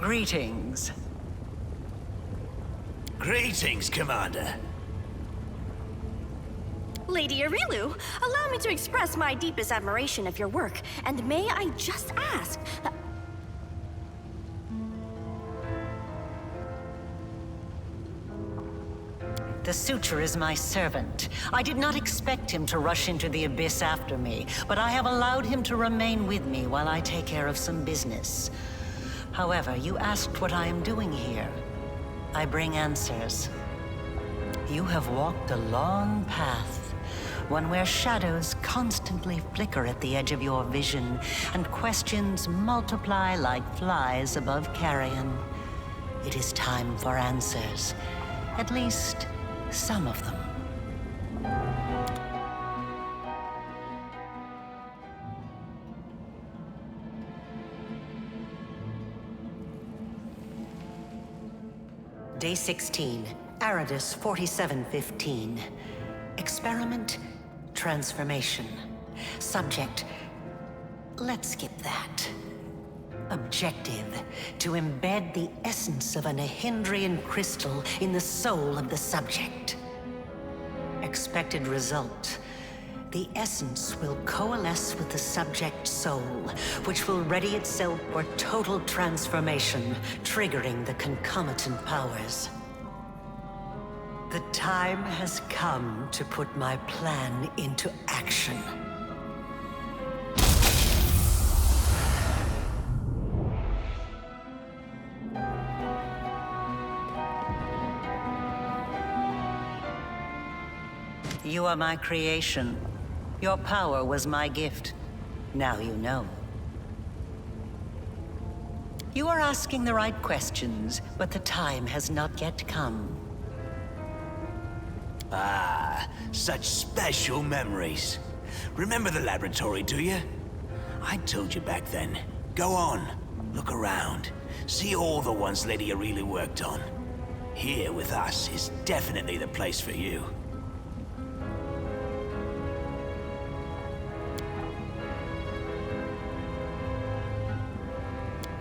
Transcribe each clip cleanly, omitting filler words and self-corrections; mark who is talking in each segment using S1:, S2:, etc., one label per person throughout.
S1: Greetings.
S2: Greetings, Commander.
S3: Lady Areelu, allow me to express my deepest admiration of your work, and may I just ask...
S1: The Suture is my servant. I did not expect him to rush into the abyss after me, but I have allowed him to remain with me while I take care of some business. However, you asked what I am doing here. I bring answers. You have walked a long path, one where shadows constantly flicker at the edge of your vision, and questions multiply like flies above carrion. It is time for answers. At least, some of them. Day 16, Aridus 4715. Experiment, transformation. Subject, let's skip that. Objective, to embed the essence of a Nehindrian crystal in the soul of the subject. Expected result, the essence will coalesce with the subject's soul, which will ready itself for total transformation, triggering the concomitant powers. The time has come to put my plan into action. You are my creation. Your power was my gift. Now you know. You are asking the right questions, but the time has not yet come.
S2: Ah, such special memories. Remember the laboratory, do you? I told you back then. Go on, look around. See all the ones Lady Areelu worked on. Here with us is definitely the place for you.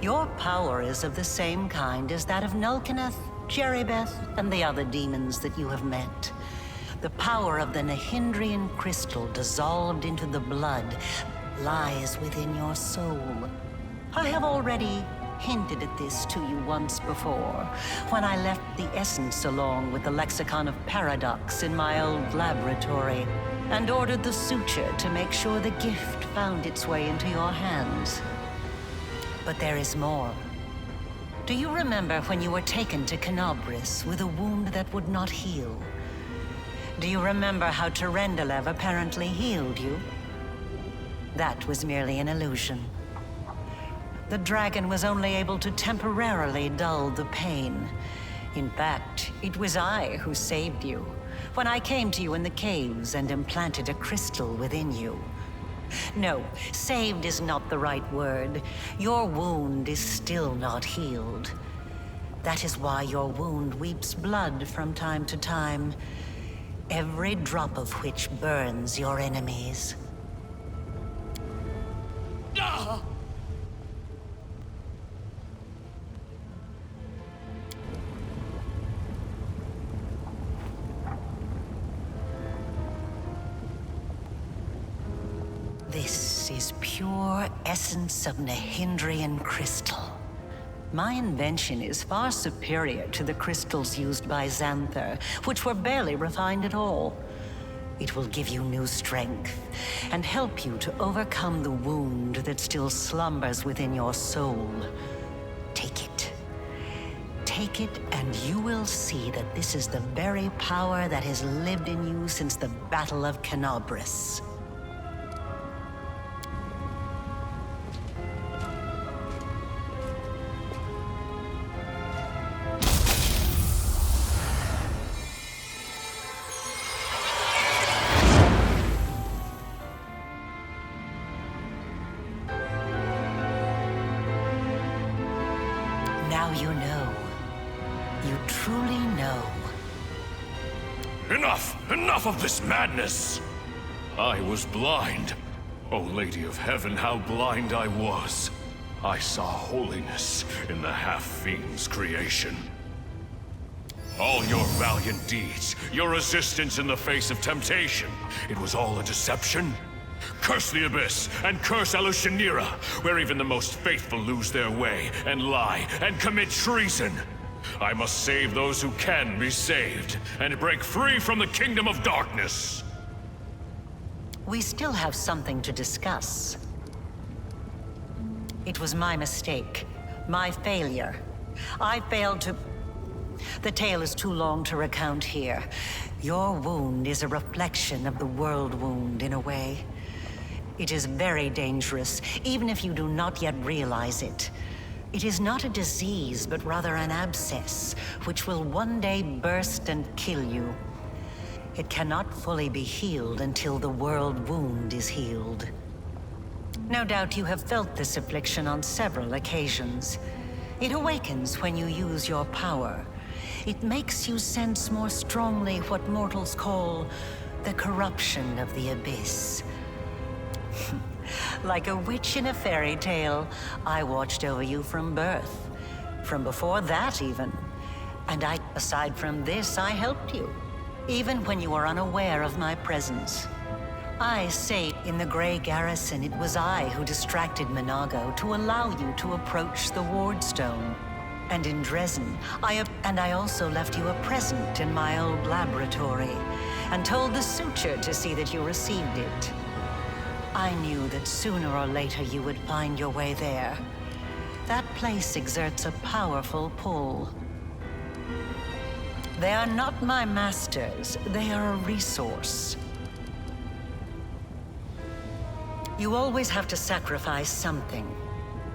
S1: Your power is of the same kind as that of Nulkineth, Jeribeth, and the other demons that you have met. The power of the Nehindrian crystal dissolved into the blood lies within your soul. I have already hinted at this to you once before, when I left the essence along with the lexicon of paradox in my old laboratory, and ordered the Suture to make sure the gift found its way into your hands. But there is more. Do you remember when you were taken to Canobris with a wound that would not heal? Do you remember how Terendelev apparently healed you? That was merely an illusion. The dragon was only able to temporarily dull the pain. In fact, it was I who saved you, when I came to you in the caves and implanted a crystal within you. No, saved is not the right word. Your wound is still not healed. That is why your wound weeps blood from time to time, every drop of which burns your enemies. This is pure essence of Nehindrian crystal. My invention is far superior to the crystals used by Xanther, which were barely refined at all. It will give you new strength, and help you to overcome the wound that still slumbers within your soul. Take it. Take it, and you will see that this is the very power that has lived in you since the Battle of Canobris. Now you know. You truly know.
S4: Enough! Enough of this madness! I was blind. O Lady of Heaven, how blind I was. I saw holiness in the half-fiend's creation. All your valiant deeds, your resistance in the face of temptation, it was all a deception? Curse the Abyss, and curse Alushanira, where even the most faithful lose their way, and lie, and commit treason! I must save those who can be saved, and break free from the kingdom of darkness!
S1: We still have something to discuss. It was my mistake. My failure. I failed to... The tale is too long to recount here. Your wound is a reflection of the Worldwound in a way. It is very dangerous, even if you do not yet realize it. It is not a disease, but rather an abscess, which will one day burst and kill you. It cannot fully be healed until the Worldwound is healed. No doubt you have felt this affliction on several occasions. It awakens when you use your power. It makes you sense more strongly what mortals call the corruption of the Abyss. Like a witch in a fairy tale, I watched over you from birth. From before that, even. And aside from this, I helped you. Even when you were unaware of my presence. I say, in the Grey Garrison, it was I who distracted Minago to allow you to approach the Wardstone. And in Dresden, I also left you a present in my old laboratory, and told the Suture to see that you received it. I knew that sooner or later you would find your way there. That place exerts a powerful pull. They are not my masters, they are a resource. You always have to sacrifice something.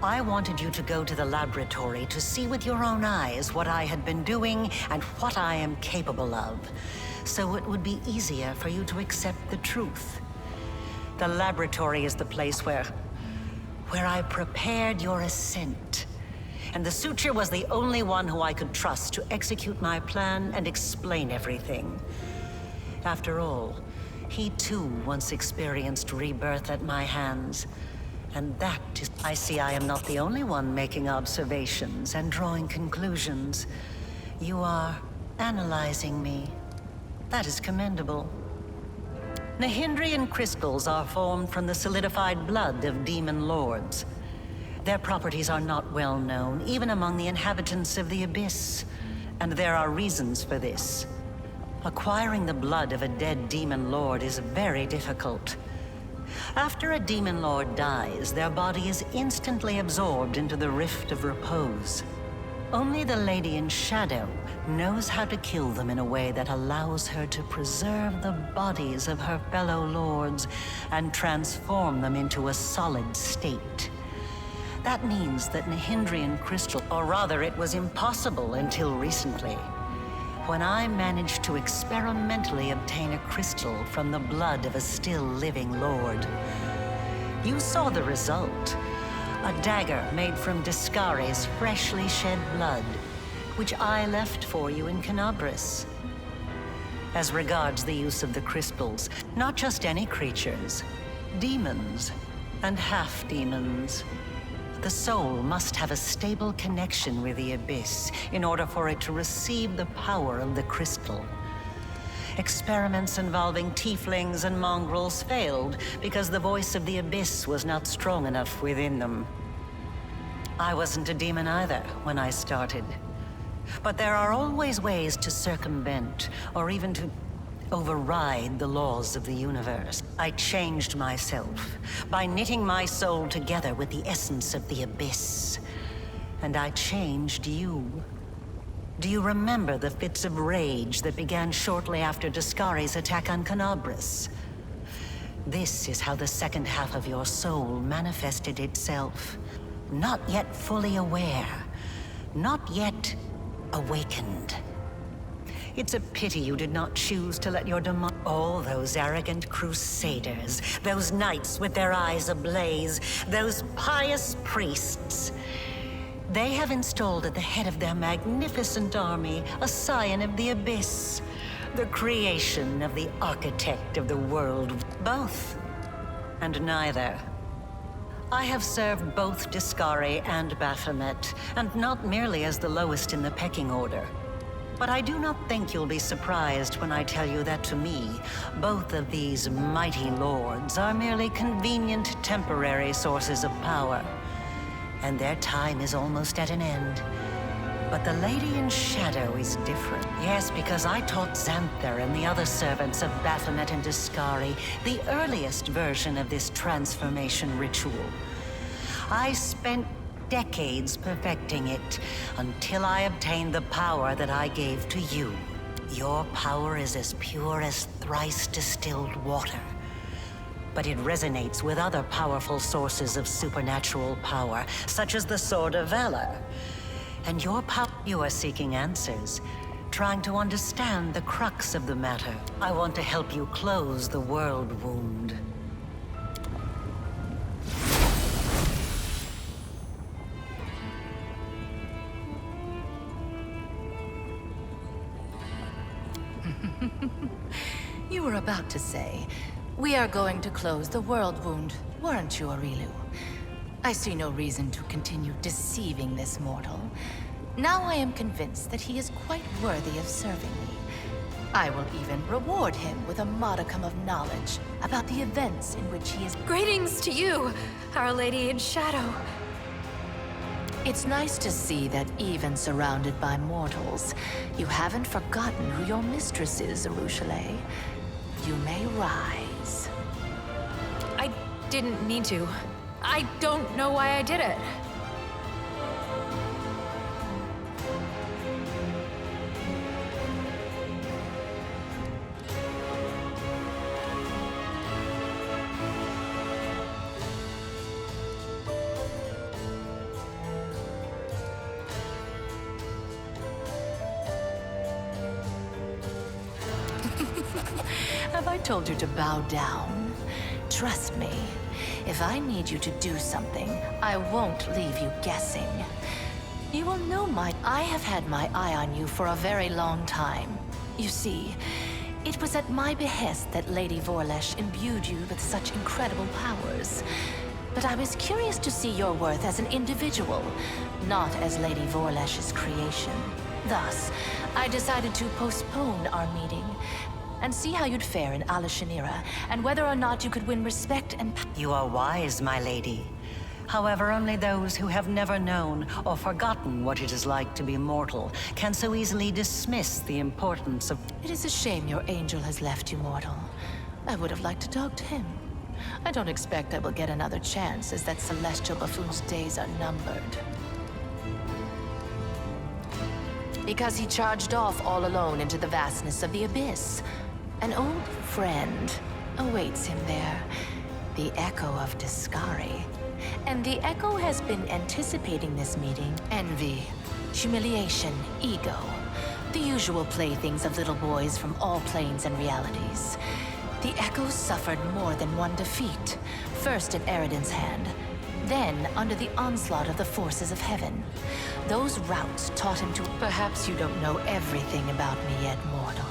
S1: I wanted you to go to the laboratory to see with your own eyes what I had been doing and what I am capable of, so it would be easier for you to accept the truth. The laboratory is the place where I prepared your ascent. And the Suture was the only one who I could trust to execute my plan and explain everything. After all, he too once experienced rebirth at my hands. And that is... I see I am not the only one making observations and drawing conclusions. You are analyzing me. That is commendable. Nahindrian crystals are formed from the solidified blood of demon lords. Their properties are not well known, even among the inhabitants of the Abyss. And there are reasons for this. Acquiring the blood of a dead demon lord is very difficult. After a demon lord dies, their body is instantly absorbed into the Rift of Repose. Only the Lady in Shadow knows how to kill them in a way that allows her to preserve the bodies of her fellow lords and transform them into a solid state. That means that Nahindrian crystal, or rather it was impossible until recently, when I managed to experimentally obtain a crystal from the blood of a still living lord. You saw the result. A dagger made from Deskari's freshly shed blood, which I left for you in Canabris. As regards the use of the crystals, not just any creatures, demons and half-demons. The soul must have a stable connection with the Abyss in order for it to receive the power of the crystal. Experiments involving tieflings and mongrels failed because the voice of the Abyss was not strong enough within them. I wasn't a demon either when I started. But there are always ways to circumvent, or even to override the laws of the universe. I changed myself by knitting my soul together with the essence of the Abyss. And I changed you. Do you remember the fits of rage that began shortly after Deskari's attack on Canabris? This is how the second half of your soul manifested itself. Not yet fully aware. Not yet awakened. It's a pity you did not choose to let your demon... All those arrogant crusaders, those knights with their eyes ablaze, those pious priests. They have installed at the head of their magnificent army a scion of the Abyss, the creation of the architect of the world. Both, and neither. I have served both Deskari and Baphomet, and not merely as the lowest in the pecking order. But I do not think you'll be surprised when I tell you that to me, both of these mighty lords are merely convenient temporary sources of power. And their time is almost at an end. But the Lady in Shadow is different. Yes, because I taught Xanther and the other servants of Baphomet and Deskari the earliest version of this transformation ritual. I spent decades perfecting it until I obtained the power that I gave to you. Your power is as pure as thrice distilled water. But it resonates with other powerful sources of supernatural power, such as the Sword of Valor. And you are seeking answers, trying to understand the crux of the matter. I want to help you close the Worldwound.
S5: You were about to say, we are going to close the Worldwound, weren't you, Areelu? I see no reason to continue deceiving this mortal. Now I am convinced that he is quite worthy of serving me. I will even reward him with a modicum of knowledge about the events in which he is...
S3: Greetings to you, Our Lady in Shadow.
S5: It's nice to see that even surrounded by mortals, you haven't forgotten who your mistress is, Arushale. You may rise.
S3: I didn't mean to. I don't know why I did it.
S5: Have I told you to bow down? Trust me, if I need you to do something, I won't leave you guessing. You will know I have had my eye on you for a very long time. You see, it was at my behest that Lady Vorlesh imbued you with such incredible powers. But I was curious to see your worth as an individual, not as Lady Vorlesh's creation. Thus, I decided to postpone our meeting and see how you'd fare in Alashanira, and whether or not you could win respect and
S1: You are wise, my lady. However, only those who have never known or forgotten what it is like to be mortal can so easily dismiss the importance of...
S5: It is a shame your angel has left you mortal. I would have liked to talk to him. I don't expect I will get another chance, as that celestial buffoon's days are numbered. Because he charged off all alone into the vastness of the abyss. An old friend awaits him there, the Echo of Deskari. And the Echo has been anticipating this meeting. Envy, humiliation, ego. The usual playthings of little boys from all planes and realities. The Echo suffered more than one defeat. First at Eridan's hand, then under the onslaught of the forces of heaven. Those routes taught him to... Perhaps you don't know everything about me yet, mortal.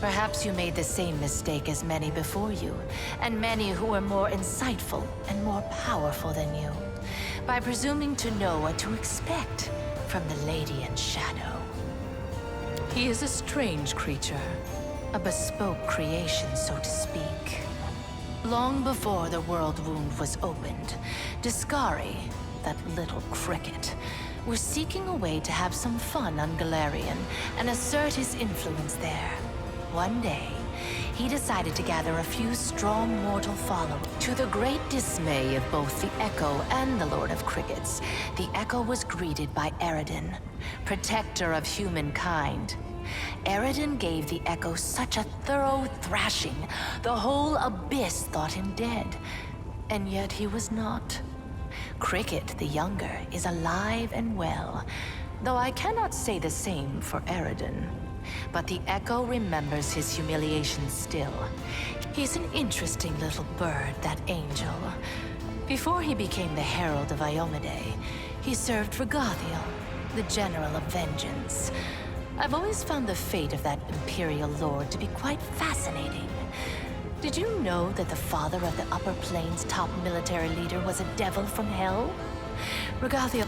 S5: Perhaps you made the same mistake as many before you, and many who were more insightful and more powerful than you, by presuming to know what to expect from the Lady in Shadow. He is a strange creature, a bespoke creation, so to speak. Long before the Worldwound was opened, Deskari, that little cricket, was seeking a way to have some fun on Golarion and assert his influence there. One day, he decided to gather a few strong mortal followers. To the great dismay of both the Echo and the Lord of Crickets, the Echo was greeted by Eridan, protector of humankind. Eridan gave the Echo such a thorough thrashing, the whole abyss thought him dead. And yet he was not. Cricket, the younger, is alive and well, though I cannot say the same for Eridan. But the Echo remembers his humiliation still. He's an interesting little bird, that angel. Before he became the herald of Iomade, he served Regathiel, the general of vengeance. I've always found the fate of that imperial lord to be quite fascinating. Did you know that the father of the Upper Plains' top military leader was a devil from hell? Regathia...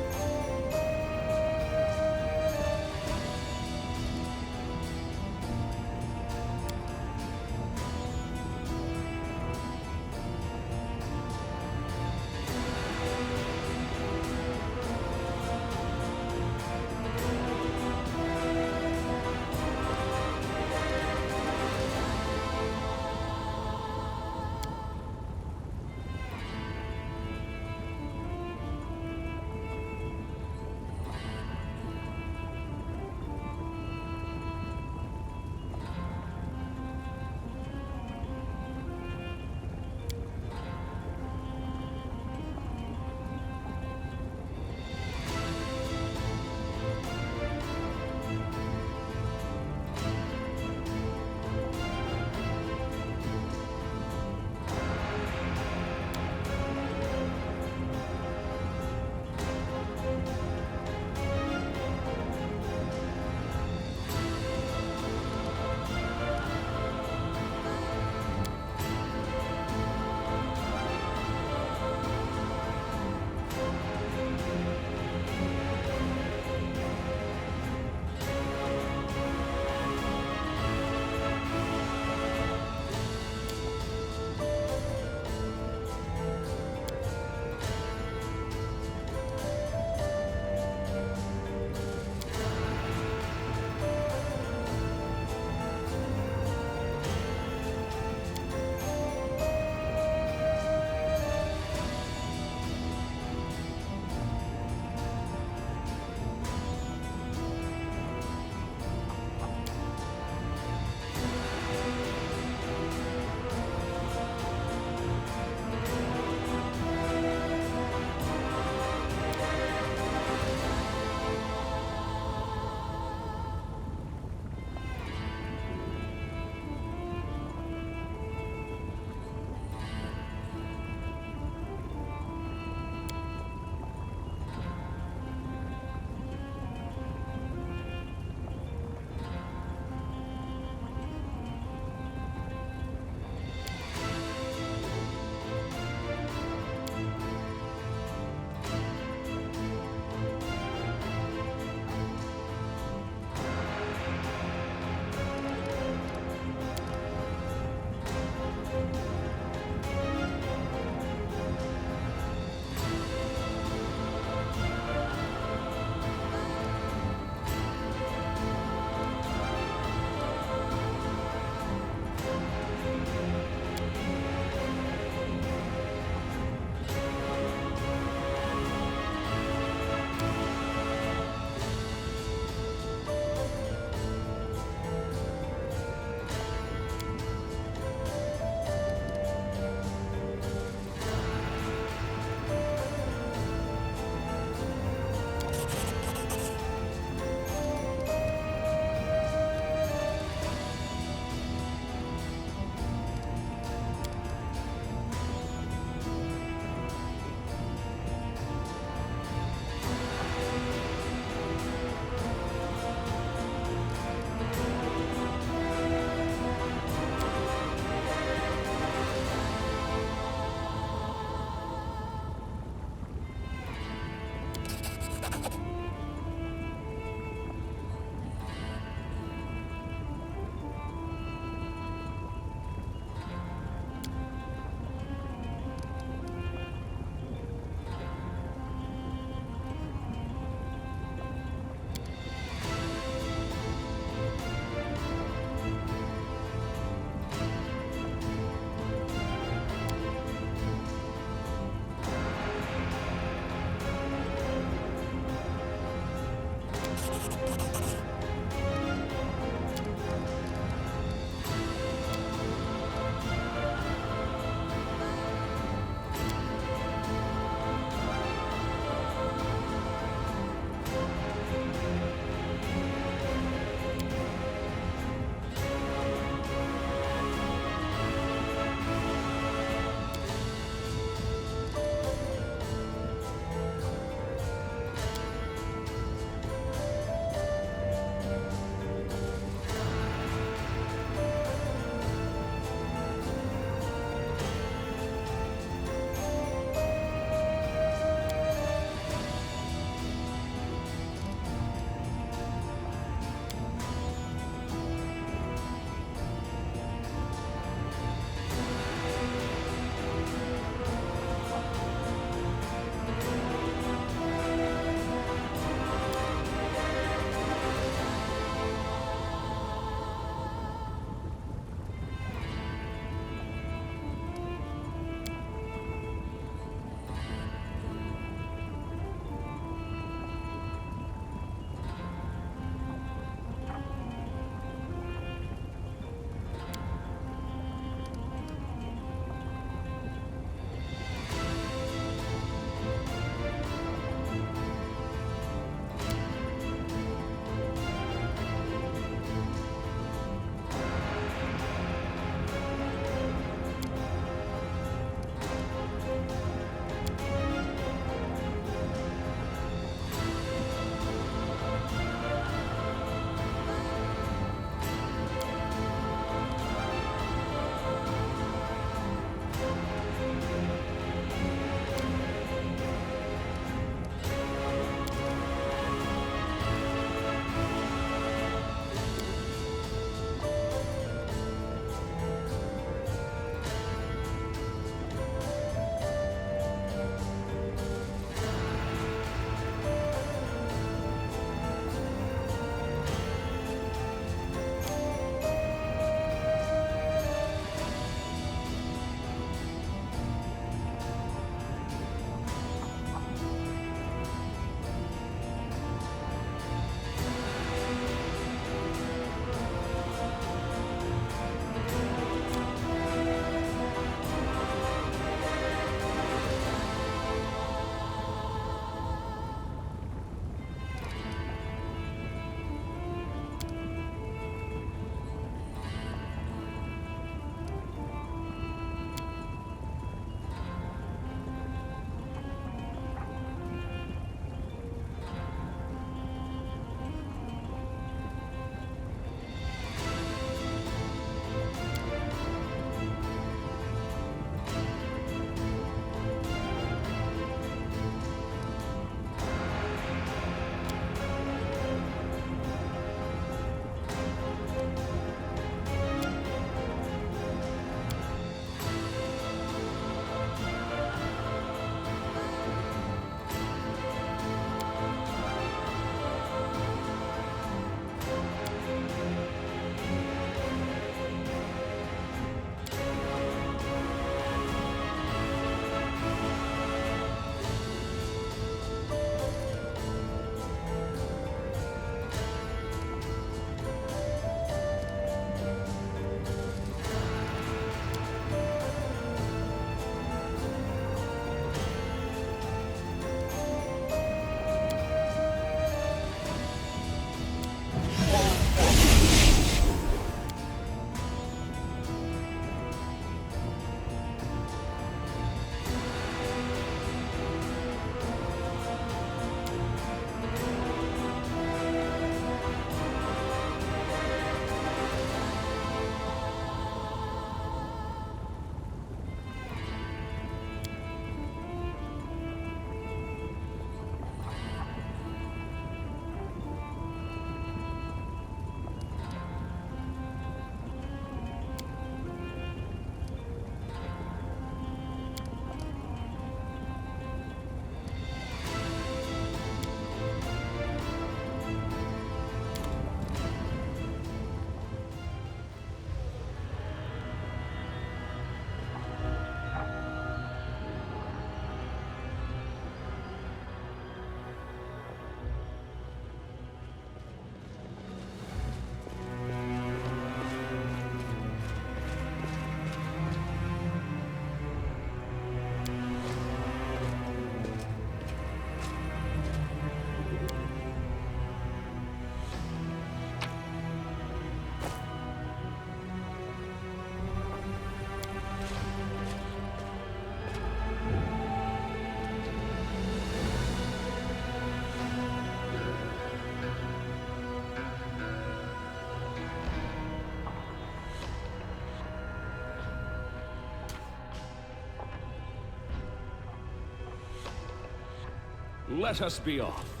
S6: Let us be off.